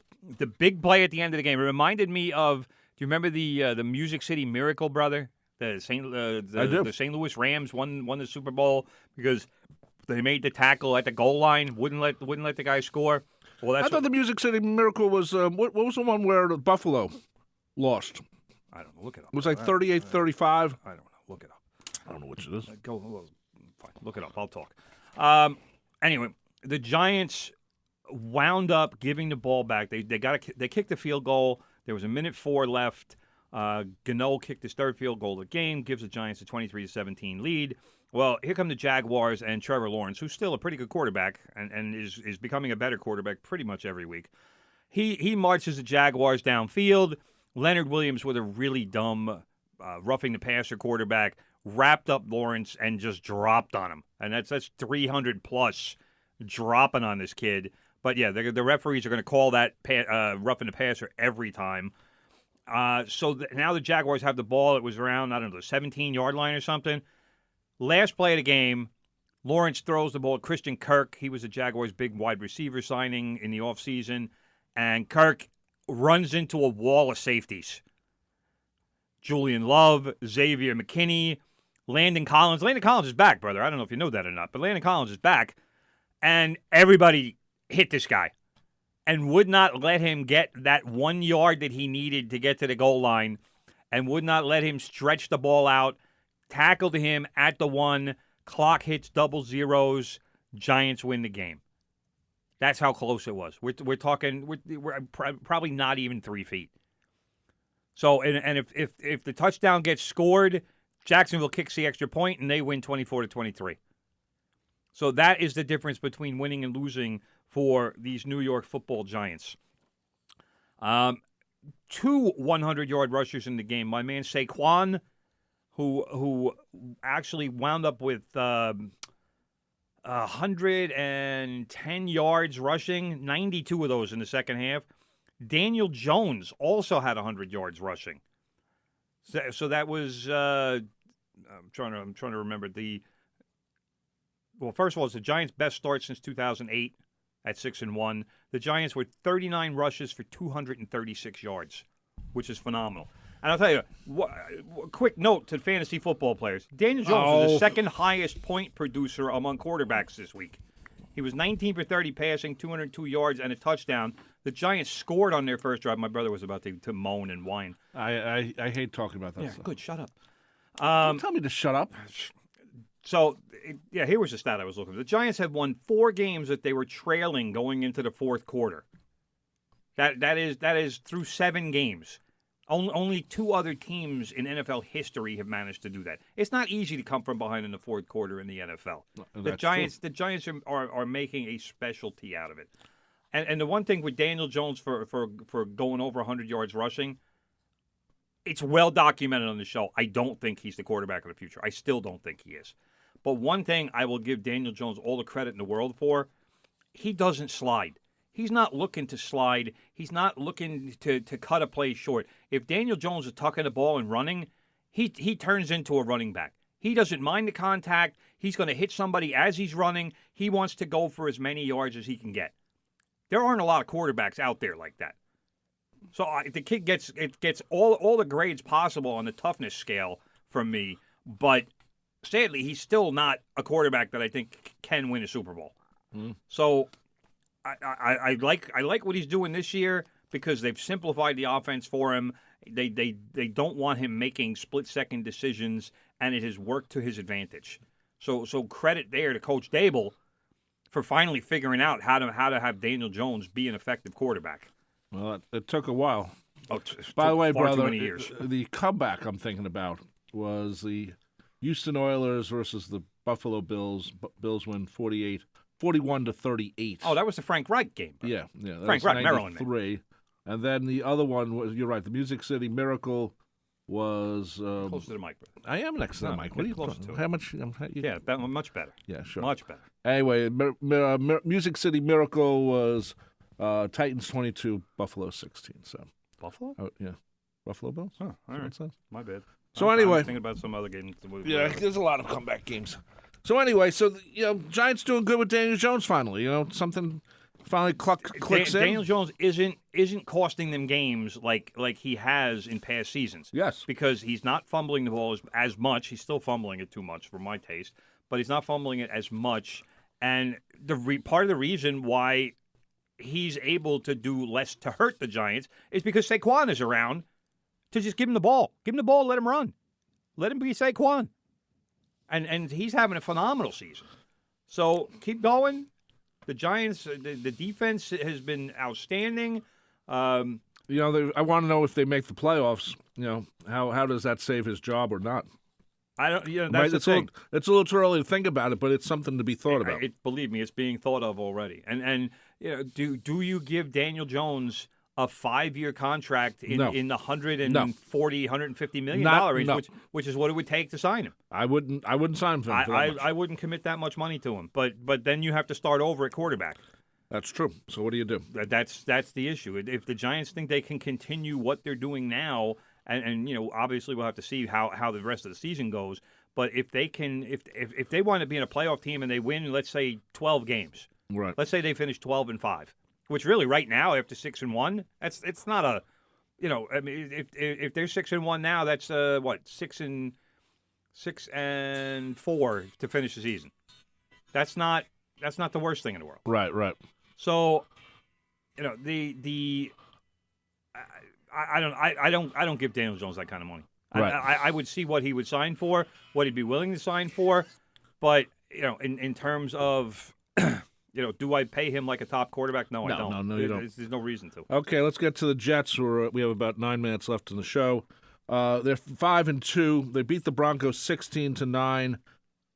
big play at the end of the game reminded me of. Do you remember the Music City Miracle, brother? The St. Louis Rams won the Super Bowl because they made the tackle at the goal line, wouldn't let the guy score. Well, I thought the Music City Miracle was what was the one where Buffalo lost? I don't know. Look it up. It was like 38-35. I don't know. Look it up. I don't know which it is. Fine. Look it up. I'll talk. Anyway, the Giants wound up giving the ball back. They kicked the field goal. There was 1:04 left. Gano kicked his third field goal of the game, gives the Giants a 23-17 lead. Well, here come the Jaguars and Trevor Lawrence, who's still a pretty good quarterback and is becoming a better quarterback pretty much every week. He marches the Jaguars downfield. Leonard Williams with a really dumb roughing the passer quarterback wrapped up Lawrence and just dropped on him. And that's 300 plus dropping on this kid. But yeah, the referees are going to call that roughing the passer every time. So now the Jaguars have the ball. It was around, I don't know, the 17-yard line or something. Last play of the game, Lawrence throws the ball at Christian Kirk. He was the Jaguars' big wide receiver signing in the offseason. And Kirk runs into a wall of safeties. Julian Love, Xavier McKinney, Landon Collins. Landon Collins is back, brother. I don't know if you know that or not, but Landon Collins is back. And everybody hit this guy and would not let him get that 1 yard that he needed to get to the goal line and would not let him stretch the ball out. Tackled him at the 1. Clock hits double zeros. Giants win the game. That's how close it was. We're talking. We're probably not even 3 feet. So, and if the touchdown gets scored, Jacksonville kicks the extra point and they win 24-23. So that is the difference between winning and losing for these New York Football Giants. 2 100-yard rushers in the game. My man Saquon, who actually wound up with 110 yards rushing, 92 of those in the second half. Daniel Jones also had 100 yards rushing. So that was I'm trying to remember the. Well, first of all, it's the Giants' best start since 2008 at 6-1. The Giants were 39 rushes for 236 yards, which is phenomenal. And I'll tell you, quick note to fantasy football players: Daniel Jones was the second highest point producer among quarterbacks this week. He was 19 for 30 passing, 202 yards, and a touchdown. The Giants scored on their first drive. My brother was about to moan and whine. I hate talking about that Yeah, stuff. good. Shut up. Don't tell me to shut up. So, here was the stat I was looking for. The Giants had won 4 games that they were trailing going into the fourth quarter. That is through 7 games. Only 2 other teams in NFL history have managed to do that. It's not easy to come from behind in the fourth quarter in the NFL. The Giants are making a specialty out of it. And the one thing with Daniel Jones for going over 100 yards rushing, it's well documented on the show. I don't think he's the quarterback of the future. I still don't think he is. But one thing I will give Daniel Jones all the credit in the world for, he doesn't slide. He's not looking to slide. He's not looking to cut a play short. If Daniel Jones is tucking the ball and running, he turns into a running back. He doesn't mind the contact. He's going to hit somebody as he's running. He wants to go for as many yards as he can get. There aren't a lot of quarterbacks out there like that. So the kid gets all the grades possible on the toughness scale from me, but sadly, he's still not a quarterback that I think can win a Super Bowl. So I like what he's doing this year because they've simplified the offense for him. They don't want him making split-second decisions, and it has worked to his advantage. So credit there to Coach Dable for finally figuring out how to have Daniel Jones be an effective quarterback. Well, it took a while. It By the way, far too brother, many years. the comeback I'm thinking about was the Houston Oilers versus the Buffalo Bills. Bills win 41-38. Oh, that was the Frank Reich game. Bro. Yeah. That Frank was Reich, Maryland. 93. And then the other one was, you're right, the Music City Miracle was... Closer to the mic, bro. I am next to the mic. What are you closer to it. How much? Yeah, much better. Yeah, sure. Much better. Anyway, Music City Miracle was Titans 22, Buffalo 16. So Buffalo? Yeah. Buffalo Bills. Oh, all right. What it says. My bad. So I anyway. was thinking about some other games. Yeah, there's a lot of comeback games. So anyway, Giants doing good with Daniel Jones finally. Something finally clicks in. Daniel Jones isn't costing them games like he has in past seasons. Yes. Because he's not fumbling the ball as much. He's still fumbling it too much for my taste, but he's not fumbling it as much. And part of the reason why he's able to do less to hurt the Giants is because Saquon is around to just give him the ball. Give him the ball, let him run. Let him be Saquon. And he's having a phenomenal season. So keep going. The Giants, the defense has been outstandanding. I want to know if they make the playoffs. How does that save his job or not? I don't. That's the thing. It's a little too early to think about it, but it's something to be thought about. Believe me, it's being thought of already. And do you give Daniel Jones a 5-year contract in the $140, $150 million range, which is what it would take to sign him? I wouldn't sign him for that much. I wouldn't commit that much money to him. But then you have to start over at quarterback. That's true. So what do you do? That's the issue. If the Giants think they can continue what they're doing now, and obviously we'll have to see how the rest of the season goes. But if they can, if they want to be in a playoff team and they win, let's say 12 games, right? Let's say they finish 12-5, which really right now after 6-1, it's not a, I mean if they're 6-1 now, that's 6-4 to finish the season. That's not the worst thing in the world. Right. So, I don't give Daniel Jones that kind of money. Right. I would see what he would sign for, what he'd be willing to sign for, but in terms of do I pay hhim like a top quarterback? No, I don't. No, you don't. There's no reason to. Okay, let's get to the Jets. We have about 9 minutes left in the show. They're 5-2. They beat the Broncos 16-9.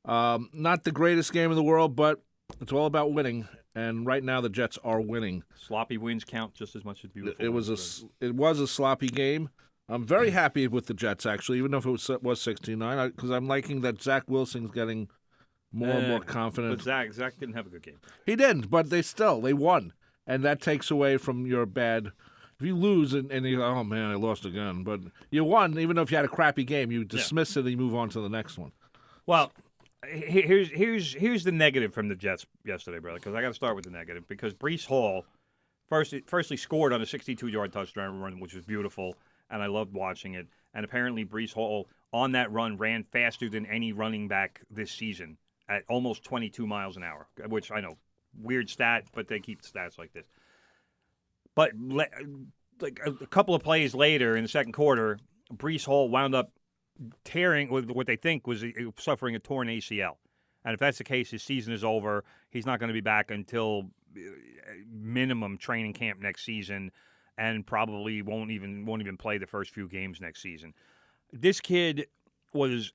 Not the greatest game in the world, but it's all about winning. And right now, the Jets are winning. Sloppy wins count just as much as beautiful. It was a sloppy game. I'm very happy with the Jets, actually, even if it was 16-9, because I'm liking that Zach Wilson's getting more and more confident. But Zach didn't have a good game. He didn't, but they won, and that takes away from your bad. If you lose and you go, oh man, I lost again, but you won, even though if you had a crappy game, you dismiss it and you move on to the next one. Well, here's the negative from the Jets yesterday, brother. Because I got to start with the negative because Breece Hall firstly scored on a 62-yard touchdown run, which was beautiful, and I loved watching it. And apparently, Breece Hall on that run ran faster than any running back this season at almost 22 miles an hour, which I know, weird stat, but they keep stats like this. But like a couple of plays later in the second quarter, Breece Hall wound up tearing what they think was suffering a torn ACL. And if that's the case, his season is over. He's not going to be back until minimum training camp next season, and probably won't even play the first few games next season. This kid was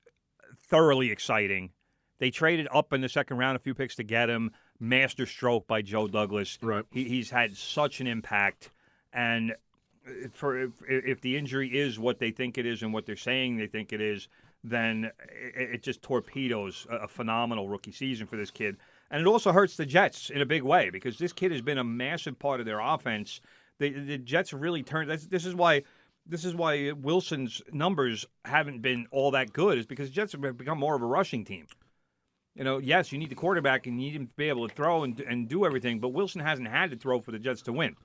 thoroughly exciting. They traded up in the second round a few picks to get him. Master stroke by Joe Douglas. Right. He's had such an impact, and if the injury is what they think it is and what they're saying they think it is, then it just torpedoes a phenomenal rookie season for this kid. And it also hurts the Jets in a big way because this kid has been a massive part of their offense. The Jets really turned. This is why Wilson's numbers haven't been all that good, is because the Jets have become more of a rushing team. Yes, you need the quarterback and you need him to be able to throw and do everything, but Wilson hasn't had to throw for the Jets to win.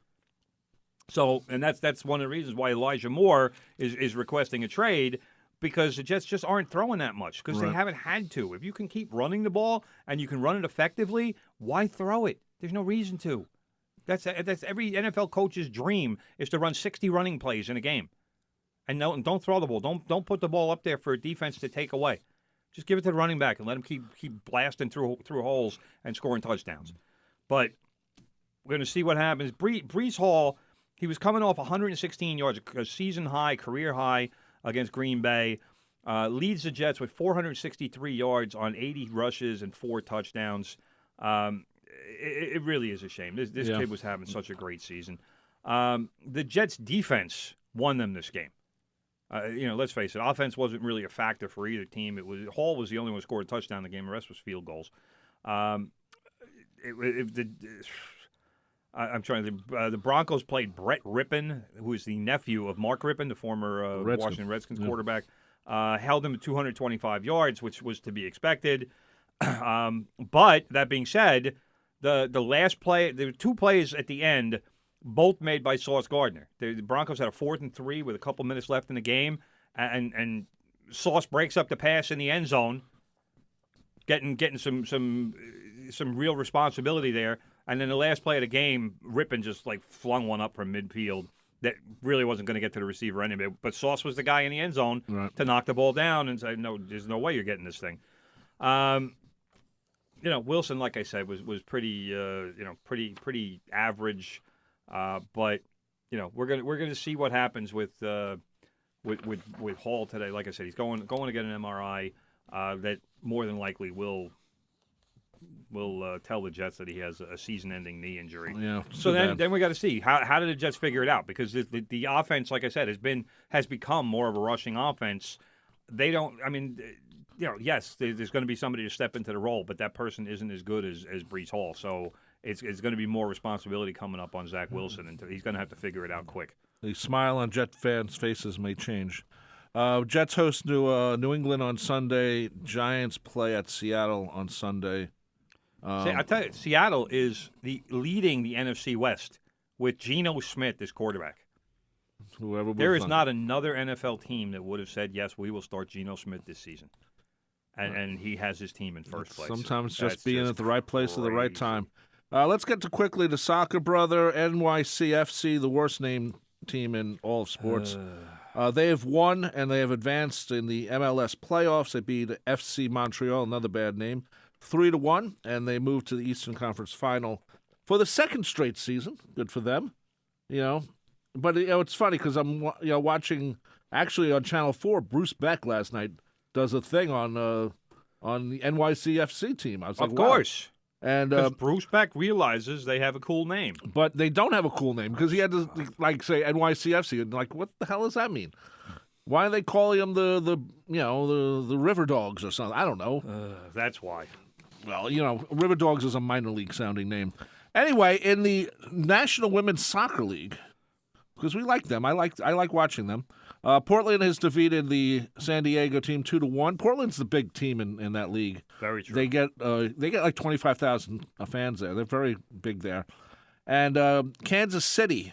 So, and that's one of the reasons why Elijah Moore is requesting a trade, because the Jets just aren't throwing that much because they haven't had to. If you can keep running the ball and you can run it effectively, why throw it? There's no reason to. That's every NFL coach's dream, is to run 60 running plays in a game. And don't throw the ball. Don't put the ball up there for a defense to take away. Just give it to the running back and let him keep blasting through holes and scoring touchdowns. But we're going to see what happens. Breece Hall, he was coming off 116 yards, a season high, career high against Green Bay. Leads the Jets with 463 yards on 80 rushes and 4 touchdowns. It really is a shame. This kid was having such a great season. The Jets' defense won them this game. Let's face it, offense wasn't really a factor for either team. Hall was the only one who scored a touchdown in the game. The rest was field goals. I'm trying to. The Broncos played Brett Rippon, who is the nephew of Mark Rippon, the former Washington Redskins quarterback. Held him to 225 yards, which was to be expected. But that being said, the last play, there were 2 plays at the end, both made by Sauce Gardner. The Broncos had a 4th and 3 with a couple minutes left in the game, and Sauce breaks up the pass in the end zone, getting some real responsibility there. And then the last play of the game, Rippon just flung one up from midfield that really wasn't going to get to the receiver anyway. But Sauce was the guy in the end zone to knock the ball down and say, no, there's no way you're getting this thing. Wilson, like I said, was pretty average. But we're gonna see what happens with Hall today. Like I said, he's going to get an MRI that more than likely will tell the Jets that he has a season-ending knee injury. Yeah. So then we got to see how did the Jets figure it out, because the offense, like I said, has become more of a rushing offense. They don't. I mean, yes, there's going to be somebody to step into the role, but that person isn't as good as Breece Hall. So. It's going to be more responsibility coming up on Zach Wilson, and he's going to have to figure it out quick. The smile on Jet fans' faces may change. Jets host New England on Sunday. Giants play at Seattle on Sunday. I tell you, Seattle is leading the NFC West with Geno Smith as quarterback. There is not another NFL team that would have said, yes, we will start Geno Smith this season. And he has his team in first place. Sometimes just being at the right place at the right time. Let's get quickly to soccer, brother. NYCFC, the worst named team in all of sports. They have won, and they have advanced in the MLS playoffs. They beat FC Montreal, another bad name, 3-1, and they moved to the Eastern Conference Final for the second straight season. Good for them, But it's funny because I'm watching actually on Channel 4. Bruce Beck last night does a thing on the NYCFC team. I was like, of course. Wow. And Bruce Beck realizes they have a cool name, but they don't have a cool name because he had to say NYCFC and what the hell does that mean? Why are they calling them the River Dogs or something? I don't know. That's why. Well, River Dogs is a minor league sounding name. Anyway, in the National Women's Soccer League, because we like them, I like watching them. Portland has defeated the San Diego team 2-1. Portland's the big team in that league. Very true. They get like 25,000 fans there. They're very big there. And Kansas City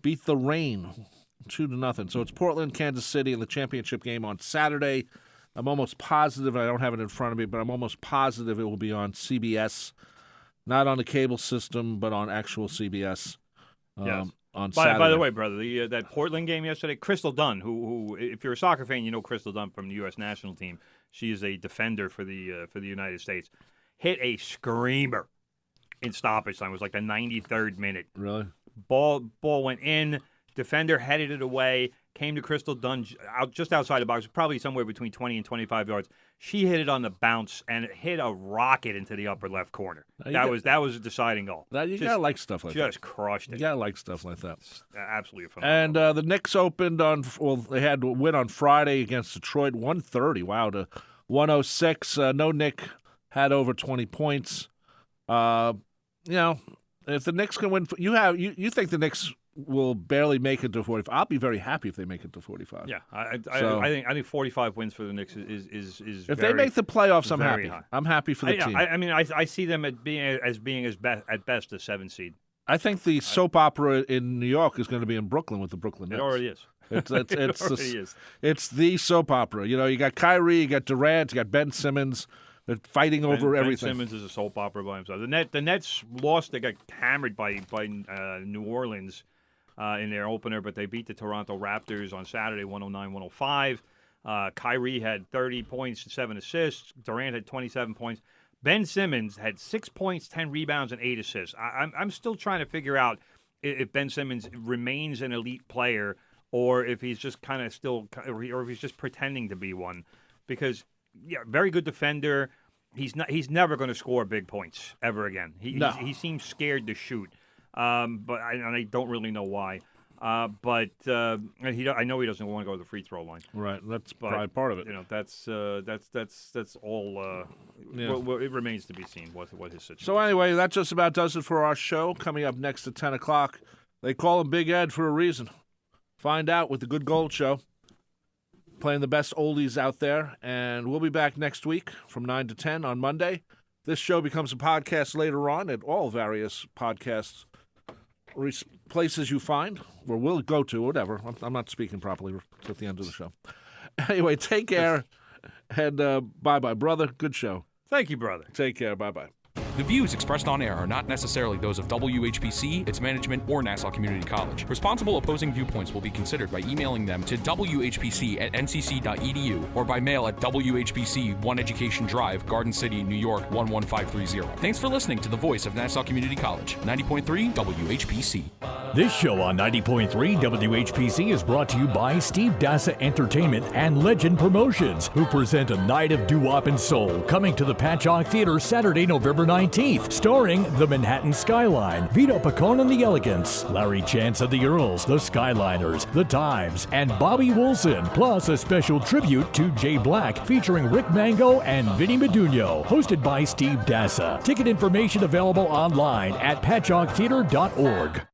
beat the Reign 2-0. So it's Portland, Kansas City in the championship game on Saturday. I'm almost positive, I don't have it in front of me, but I'm almost positive it will be on CBS, not on the cable system, but on actual CBS. Yes. On Saturday. By the way, brother, that Portland game yesterday, Crystal Dunn, who, if you're a soccer fan, you know Crystal Dunn from the U.S. national team. She is a defender for the United States. Hit a screamer in stoppage time. It was like the 93rd minute. Really? Ball went in. Defender headed it away. Came to Crystal Dunn just outside the box, probably somewhere between 20 and 25 yards. She hit it on the bounce, and it hit a rocket into the upper left corner. That was a deciding goal. You gotta like stuff like that. Just crushed it. You gotta like stuff like that. Absolutely phenomenal. And the Knicks opened they had to win on Friday against Detroit, 130. Wow, to 106. No Knick had over 20 points. If the Knicks can win, you think the Knicks will barely make it to 45. I'll be very happy if they make it to 45. Yeah, I think 45 wins for the Knicks is if they make the playoffs, I'm happy. High. I'm happy for the team. I see them at being at best a 7 seed. I think the soap opera in New York is going to be in Brooklyn with the Brooklyn Nets. It already is. It's It already is. It's the soap opera. You got Kyrie, you got Durant, you got Ben Simmons. They're fighting over everything. Ben Simmons is a soap opera by himself. The Nets lost. They got hammered by New Orleans in their opener, but they beat the Toronto Raptors on Saturday, 109-105. Kyrie had 30 points and 7 assists. Durant had 27 points. Ben Simmons had 6 points, 10 rebounds, and 8 assists. I'm still trying to figure out if Ben Simmons remains an elite player or if he's just kind of or if he's just pretending to be one. Because, very good defender. He's never going to score big points ever again. He seems scared to shoot. But I don't really know why. I know he doesn't want to go to the free throw line. Right, that's probably part of it. That's all. Well, it remains to be seen what his situation. So anyway, that just about does it for our show. Coming up next at 10 o'clock, they call him Big Ed for a reason. Find out with the Good Gold Show. Playing the best oldies out there, and we'll be back next week from 9 to 10 on Monday. This show becomes a podcast later on at all various podcasts places you find, or we'll go to, whatever. I'm not speaking properly at the end of the show. Anyway, take care, and bye-bye, brother. Good show. Thank you, brother. Take care. Bye-bye. The views expressed on air are not necessarily those of WHPC, its management, or Nassau Community College. Responsible opposing viewpoints will be considered by emailing them to whpc@ncc.edu or by mail at WHPC 1 Education Drive, Garden City, New York 11530. Thanks for listening to the voice of Nassau Community College, 90.3 WHPC. This show on 90.3 WHPC is brought to you by Steve Dassa Entertainment and Legend Promotions, who present A Night of Doo-Wop and Soul, coming to the Patchogue Theater Saturday, November 19th, starring the Manhattan Skyline, Vito Pacone and the Elegants, Larry Chance and the Earls, the Skyliners, the Times, and Bobby Wilson, plus a special tribute to Jay Black featuring Rick Mango and Vinny Medugno, hosted by Steve Dassa. Ticket information available online at patchoguetheater.org.